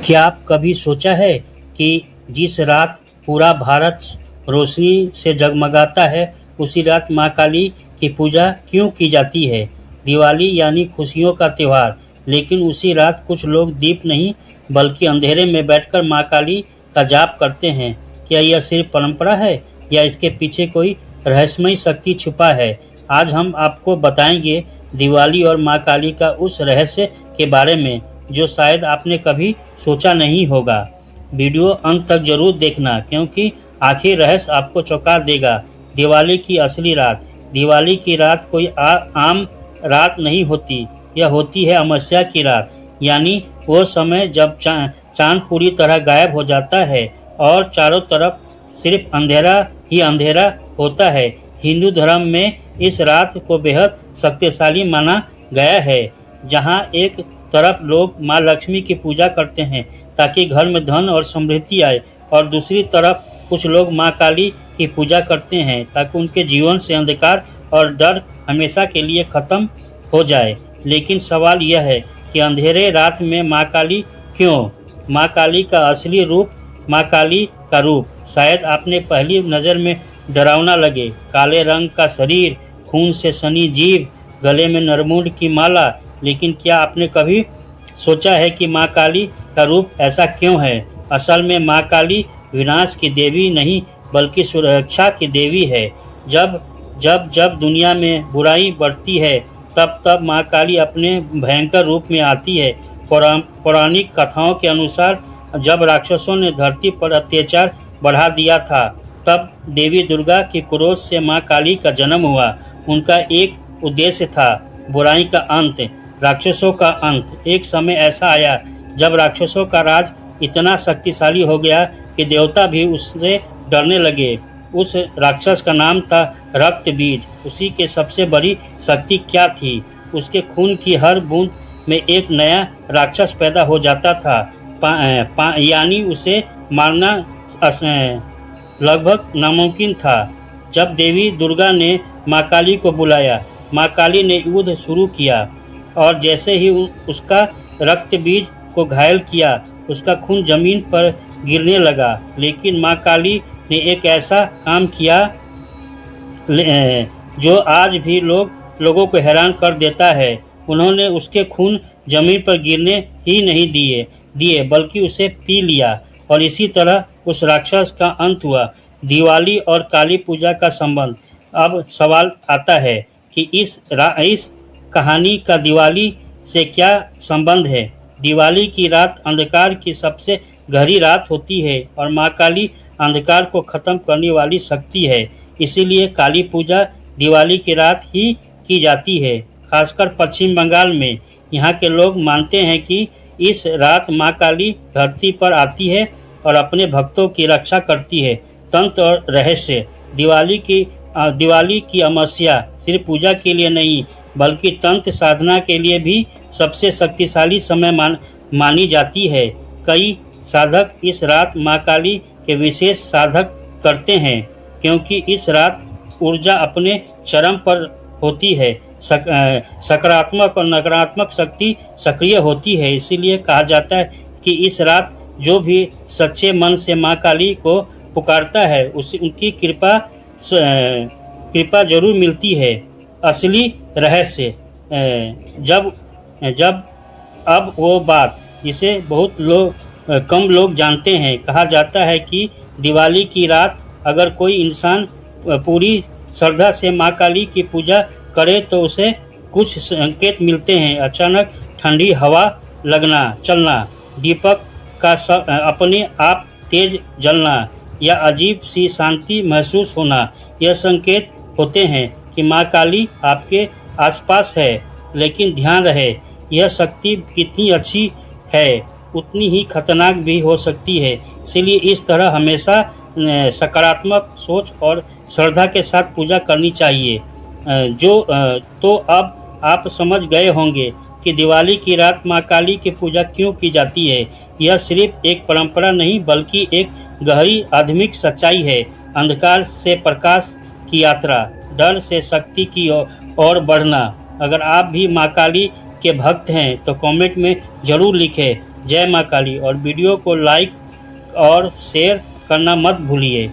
क्या आप कभी सोचा है कि जिस रात पूरा भारत रोशनी से जगमगाता है, उसी रात माँ काली की पूजा क्यों की जाती है? दिवाली यानी खुशियों का त्योहार, लेकिन उसी रात कुछ लोग दीप नहीं बल्कि अंधेरे में बैठकर माँ काली का जाप करते हैं। क्या यह सिर्फ परंपरा है या इसके पीछे कोई रहस्यमयी शक्ति छुपा है? आज हम आपको बताएंगे दिवाली और माँ काली का उस रहस्य के बारे में जो शायद आपने कभी सोचा नहीं होगा। वीडियो अंत तक जरूर देखना, क्योंकि आखिर रहस्य आपको चौंका देगा। दिवाली की असली रात। दिवाली की रात कोई आम रात नहीं होती, यह होती है अमावस्या की रात, यानी वो समय जब चांद पूरी तरह गायब हो जाता है और चारों तरफ सिर्फ अंधेरा ही अंधेरा होता है। हिंदू धर्म में इस रात को बेहद शक्तिशाली माना गया है, जहाँ एक तरफ लोग माँ लक्ष्मी की पूजा करते हैं ताकि घर में धन और समृद्धि आए, और दूसरी तरफ कुछ लोग माँ काली की पूजा करते हैं ताकि उनके जीवन से अंधकार और डर हमेशा के लिए खत्म हो जाए। लेकिन सवाल यह है कि अंधेरे रात में माँ काली क्यों? माँ काली का असली रूप। माँ काली का रूप शायद आपने पहली नज़र में डरावना लगे। काले रंग का शरीर, खून से सनी जीभ, गले में नरमुंड की माला। लेकिन क्या आपने कभी सोचा है कि माँ काली का रूप ऐसा क्यों है? असल में माँ काली विनाश की देवी नहीं बल्कि सुरक्षा की देवी है। जब जब जब दुनिया में बुराई बढ़ती है, तब तब माँ काली अपने भयंकर रूप में आती है। पौराणिक कथाओं के अनुसार जब राक्षसों ने धरती पर अत्याचार बढ़ा दिया था, तब देवी दुर्गा के क्रोध से माँ काली का जन्म हुआ। उनका एक उद्देश्य था बुराई का अंत, राक्षसों का अंत। एक समय ऐसा आया जब राक्षसों का राज इतना शक्तिशाली हो गया कि देवता भी उससे डरने लगे। उस राक्षस का नाम था रक्त बीज। उसी के सबसे बड़ी शक्ति क्या थी? उसके खून की हर बूंद में एक नया राक्षस पैदा हो जाता था, यानी उसे मारना लगभग नामुमकिन था। जब देवी दुर्गा ने माँ काली को बुलाया, माँ काली ने युद्ध शुरू किया, और जैसे ही उसका रक्त बीज को घायल किया, उसका खून जमीन पर गिरने लगा। लेकिन माँ काली ने एक ऐसा काम किया जो आज भी लोगों को हैरान कर देता है। उन्होंने उसके खून जमीन पर गिरने ही नहीं दिए बल्कि उसे पी लिया, और इसी तरह उस राक्षस का अंत हुआ। दिवाली और काली पूजा का संबंध। अब सवाल आता है कि इस कहानी का दिवाली से क्या संबंध है? दिवाली की रात अंधकार की सबसे गहरी रात होती है और माँ काली अंधकार को खत्म करने वाली शक्ति है। इसीलिए काली पूजा दिवाली की रात ही की जाती है, खासकर पश्चिम बंगाल में। यहाँ के लोग मानते हैं कि इस रात माँ काली धरती पर आती है और अपने भक्तों की रक्षा करती है। तंत्र और रहस्य। दिवाली की अमावस्या सिर्फ पूजा के लिए नहीं बल्कि तंत्र साधना के लिए भी सबसे शक्तिशाली समय मानी जाती है। कई साधक इस रात माँ काली के विशेष साधक करते हैं, क्योंकि इस रात ऊर्जा अपने चरम पर होती है। सकारात्मक और नकारात्मक शक्ति सक्रिय होती है। इसीलिए कहा जाता है कि इस रात जो भी सच्चे मन से माँ काली को पुकारता है, उसे उनकी कृपा जरूर मिलती है। असली रहस्य। जब अब वो बात जिसे बहुत कम लोग जानते हैं। कहा जाता है कि दिवाली की रात अगर कोई इंसान पूरी श्रद्धा से माँ काली की पूजा करे तो उसे कुछ संकेत मिलते हैं। अचानक ठंडी हवा लगना, चलना, दीपक का अपने आप तेज जलना या अजीब सी शांति महसूस होना, यह संकेत होते हैं कि माँ काली आपके आसपास है। लेकिन ध्यान रहे, यह शक्ति कितनी अच्छी है उतनी ही खतरनाक भी हो सकती है। इसलिए इस तरह हमेशा सकारात्मक सोच और श्रद्धा के साथ पूजा करनी चाहिए। तो अब आप समझ गए होंगे कि दिवाली की रात माँ काली की पूजा क्यों की जाती है। यह सिर्फ एक परंपरा नहीं बल्कि एक गहरी आध्यात्मिक सच्चाई है। अंधकार से प्रकाश की यात्रा, डर से शक्ति की ओर बढ़ना। अगर आप भी माँ काली के भक्त हैं तो कमेंट में ज़रूर लिखें जय माँ काली। और वीडियो को लाइक और शेयर करना मत भूलिए।